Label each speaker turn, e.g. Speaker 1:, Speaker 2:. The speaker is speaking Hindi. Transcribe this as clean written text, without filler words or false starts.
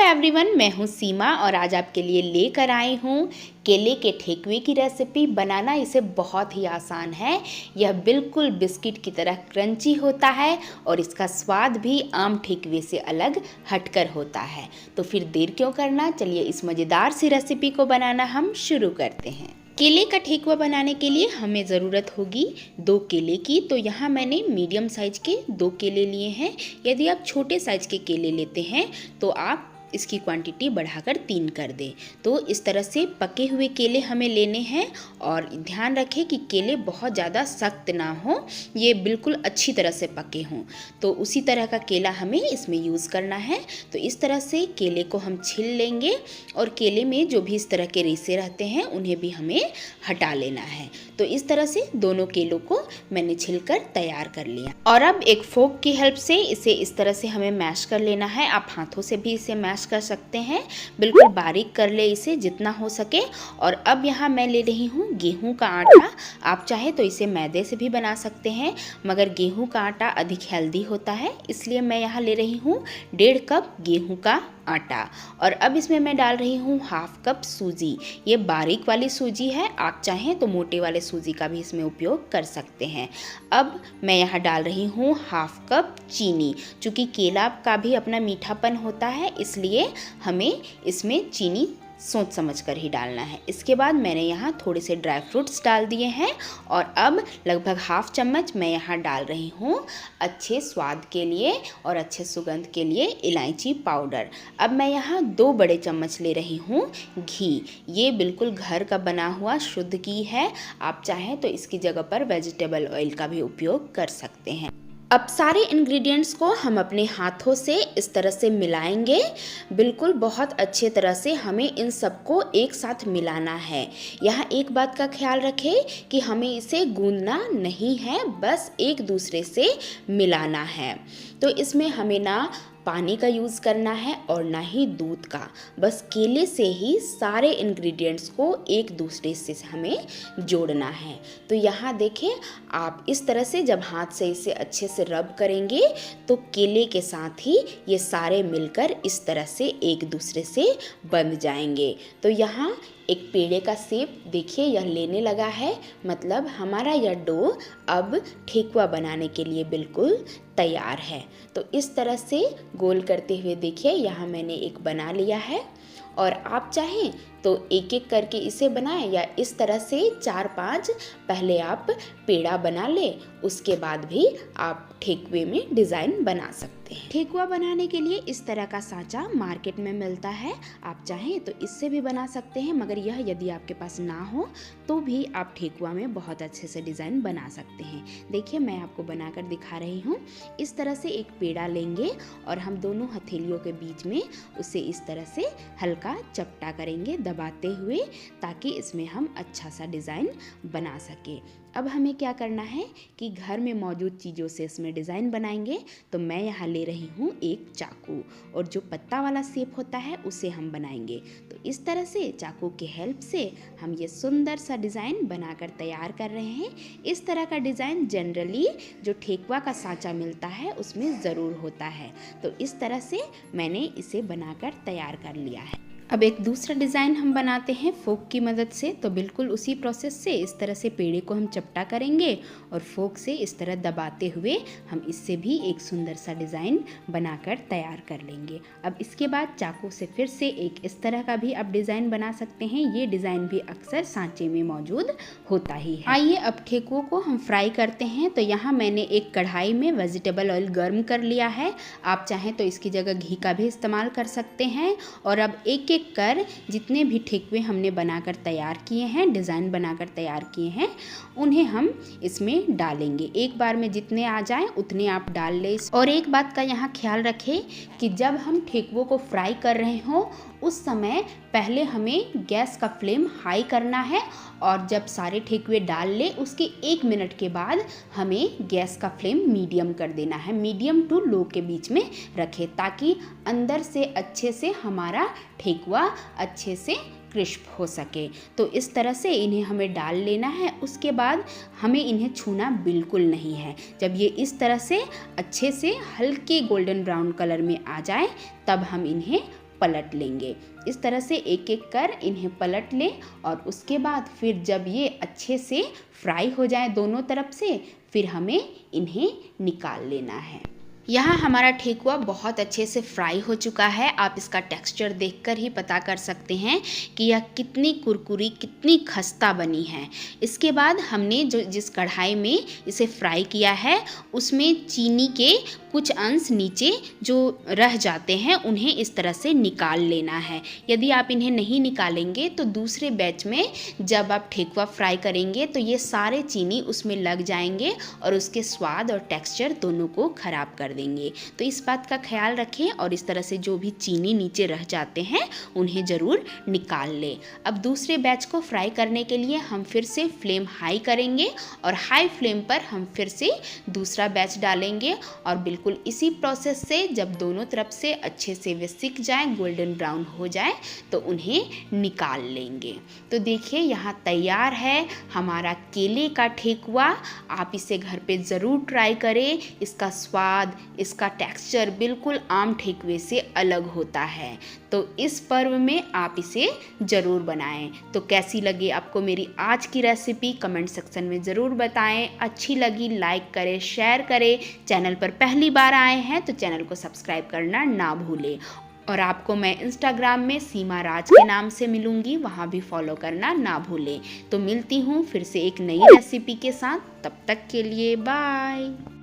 Speaker 1: एवरीवन, मैं हूं सीमा और आज आपके लिए लेकर आई हूं केले के ठेकुए की रेसिपी। बनाना इसे बहुत ही आसान है। यह बिल्कुल बिस्किट की तरह क्रंची होता है और इसका स्वाद भी आम ठेकुए से अलग हटकर होता है। तो फिर देर क्यों करना, चलिए इस मज़ेदार सी रेसिपी को बनाना हम शुरू करते हैं। केले का ठेकुआ बनाने के लिए हमें ज़रूरत होगी 2 केले की। तो यहाँ मैंने मीडियम साइज़ के 2 केले लिए हैं। यदि आप छोटे साइज़ के केले लेते हैं तो आप इसकी क्वांटिटी बढ़ाकर 3 कर दें। तो इस तरह से पके हुए केले हमें लेने हैं और ध्यान रखें कि केले बहुत ज़्यादा सख्त ना हो, ये बिल्कुल अच्छी तरह से पके हों। तो उसी तरह का केला हमें इसमें यूज़ करना है। तो इस तरह से केले को हम छील लेंगे और केले में जो भी इस तरह के रेशे रहते हैं उन्हें भी हमें हटा लेना है। तो इस तरह से दोनों केलों को मैंने छिलकर तैयार कर लिया और अब एक फोक की हेल्प से इसे इस तरह से हमें मैश कर लेना है। आप हाथों से भी इसे मैश कर सकते हैं, बिल्कुल बारीक कर ले इसे जितना हो सके। और अब यहाँ मैं ले रही हूँ गेहूं का आटा। आप चाहे तो इसे मैदे से भी बना सकते हैं, मगर गेहूं का आटा अधिक हेल्दी होता है, इसलिए मैं यहाँ ले रही हूँ 1.5 कप गेहूं का आटा। और अब इसमें मैं डाल रही हूँ 1/2 कप सूजी। ये बारीक वाली सूजी है, आप चाहें तो मोटे वाले सूजी का भी इसमें उपयोग कर सकते हैं। अब मैं यहाँ डाल रही हूँ 1/2 कप चीनी। चूँकि केला का भी अपना मीठापन होता है, इसलिए हमें इसमें चीनी सोच समझ कर ही डालना है। इसके बाद मैंने यहाँ थोड़े से ड्राई फ्रूट्स डाल दिए हैं और अब लगभग 1/2 चम्मच मैं यहाँ डाल रही हूँ अच्छे स्वाद के लिए और अच्छे सुगंध के लिए इलायची पाउडर। अब मैं यहाँ 2 बड़े चम्मच ले रही हूँ घी। ये बिल्कुल घर का बना हुआ शुद्ध घी है, आप चाहें तो इसकी जगह पर वेजिटेबल ऑयल का भी उपयोग कर सकते हैं। अब सारे इंग्रेडिएंट्स को हम अपने हाथों से इस तरह से मिलाएंगे। बिल्कुल बहुत अच्छे तरह से हमें इन सबको एक साथ मिलाना है। यहाँ एक बात का ख्याल रखें कि हमें इसे गूंदना नहीं है, बस एक दूसरे से मिलाना है। तो इसमें हमें ना पानी का यूज़ करना है और ना ही दूध का, बस केले से ही सारे इंग्रेडिएंट्स को एक दूसरे से हमें जोड़ना है। तो यहाँ देखें, आप इस तरह से जब हाथ से इसे अच्छे से रब करेंगे तो केले के साथ ही ये सारे मिलकर इस तरह से एक दूसरे से बंध जाएंगे। तो यहाँ एक पेड़े का शेप देखिए यह लेने लगा है, मतलब हमारा यह डो अब ठेकुआ बनाने के लिए बिल्कुल तैयार है। तो इस तरह से गोल करते हुए देखिए यहाँ मैंने एक बना लिया है और आप चाहें तो एक एक करके इसे बनाएं या इस तरह से 4-5 पहले आप पेड़ा बना लें, उसके बाद भी आप ठेकुए में डिज़ाइन बना सकते हैं। ठेकुआ बनाने के लिए इस तरह का सांचा मार्केट में मिलता है, आप चाहें तो इससे भी बना सकते हैं, मगर यह यदि आपके पास ना हो तो भी आप ठेकुआ में बहुत अच्छे से डिज़ाइन बना सकते हैं। देखिए मैं आपको बनाकर दिखा रही हूँ। इस तरह से एक पेड़ा लेंगे और हम दोनों हथेलियों के बीच में उसे इस तरह से हल्का चपटा करेंगे दबाते हुए, ताकि इसमें हम अच्छा सा डिज़ाइन बना सके। अब हमें क्या करना है कि घर में मौजूद चीज़ों से इसमें डिज़ाइन बनाएंगे। तो मैं यहाँ ले रही हूँ एक चाकू और जो पत्ता वाला शेप होता है उसे हम बनाएंगे। तो इस तरह से चाकू की हेल्प से हम ये सुंदर सा डिज़ाइन बनाकर तैयार कर रहे हैं। इस तरह का डिज़ाइन जनरली जो ठेकुआ का सांचा मिलता है उसमें ज़रूर होता है। तो इस तरह से मैंने इसे बनाकर तैयार कर लिया है। अब एक दूसरा डिज़ाइन हम बनाते हैं फोक की मदद से। तो बिल्कुल उसी प्रोसेस से इस तरह से पेड़े को हम चपटा करेंगे और फोक से इस तरह दबाते हुए हम इससे भी एक सुंदर सा डिज़ाइन बनाकर तैयार कर लेंगे। अब इसके बाद चाकू से फिर से एक इस तरह का भी आप डिज़ाइन बना सकते हैं। ये डिज़ाइन भी अक्सर सांचे में मौजूद होता ही है। आइए अब ठेकुओं को हम फ्राई करते हैं। तो यहाँ मैंने एक कढ़ाई में वेजिटेबल ऑयल गर्म कर लिया है, आप चाहें तो इसकी जगह घी का भी इस्तेमाल कर सकते हैं। और अब एक कर जितने भी ठेकुए हमने बनाकर तैयार किए हैं, डिज़ाइन बनाकर तैयार किए हैं, उन्हें हम इसमें डालेंगे। एक बार में जितने आ जाएं उतने आप डाल लें। और एक बात का यहाँ ख्याल रखें कि जब हम ठेकुओं को फ्राई कर रहे हों उस समय पहले हमें गैस का फ्लेम हाई करना है और जब सारे ठेकुए डाल लें उसके 1 मिनट के बाद हमें गैस का फ्लेम मीडियम कर देना है। मीडियम टू लो के बीच में रखें ताकि अंदर से अच्छे से हमारा ठेकुआ अच्छे से क्रिस्प हो सके। तो इस तरह से इन्हें हमें डाल लेना है। उसके बाद हमें इन्हें छूना बिल्कुल नहीं है। जब ये इस तरह से अच्छे से हल्के गोल्डन ब्राउन कलर में आ जाए तब हम इन्हें पलट लेंगे। इस तरह से एक एक कर इन्हें पलट लें और उसके बाद फिर जब ये अच्छे से फ्राई हो जाए दोनों तरफ से, फिर हमें इन्हें निकाल लेना है। यहाँ हमारा ठेकुआ बहुत अच्छे से फ्राई हो चुका है। आप इसका टेक्सचर देखकर ही पता कर सकते हैं कि यह कितनी कुरकुरी, कितनी खस्ता बनी है। इसके बाद हमने जिस कढ़ाई में इसे फ्राई किया है उसमें चीनी के कुछ अंश नीचे जो रह जाते हैं उन्हें इस तरह से निकाल लेना है। यदि आप इन्हें नहीं निकालेंगे तो दूसरे बैच में जब आप ठेकुआ फ्राई करेंगे तो ये सारे चीनी उसमें लग जाएंगे और उसके स्वाद और टेक्सचर दोनों को ख़राब कर देंगे। तो इस बात का ख्याल रखें और इस तरह से जो भी चीनी नीचे रह जाते हैं उन्हें ज़रूर निकाल लें। अब दूसरे बैच को फ्राई करने के लिए हम फिर से फ्लेम हाई करेंगे और हाई फ्लेम पर हम फिर से दूसरा बैच डालेंगे और बिल्कुल इसी प्रोसेस से जब दोनों तरफ से अच्छे से वे सिक जाए, गोल्डन ब्राउन हो जाए, तो उन्हें निकाल लेंगे। तो देखिए यहाँ तैयार है हमारा केले का ठेकुआ। आप इसे घर पे ज़रूर ट्राई करें। इसका स्वाद, इसका टेक्सचर बिल्कुल आम ठेकुए से अलग होता है। तो इस पर्व में आप इसे ज़रूर बनाएं। तो कैसी लगी आपको मेरी आज की रेसिपी कमेंट सेक्शन में ज़रूर बताएं। अच्छी लगी लाइक करें, शेयर करें। चैनल पर पहली बार आए हैं तो चैनल को सब्सक्राइब करना ना भूलें। और आपको मैं इंस्टाग्राम में सीमा राज के नाम से मिलूँगी, वहाँ भी फॉलो करना ना भूलें। तो मिलती हूँ फिर से एक नई रेसिपी के साथ। तब तक के लिए बाय।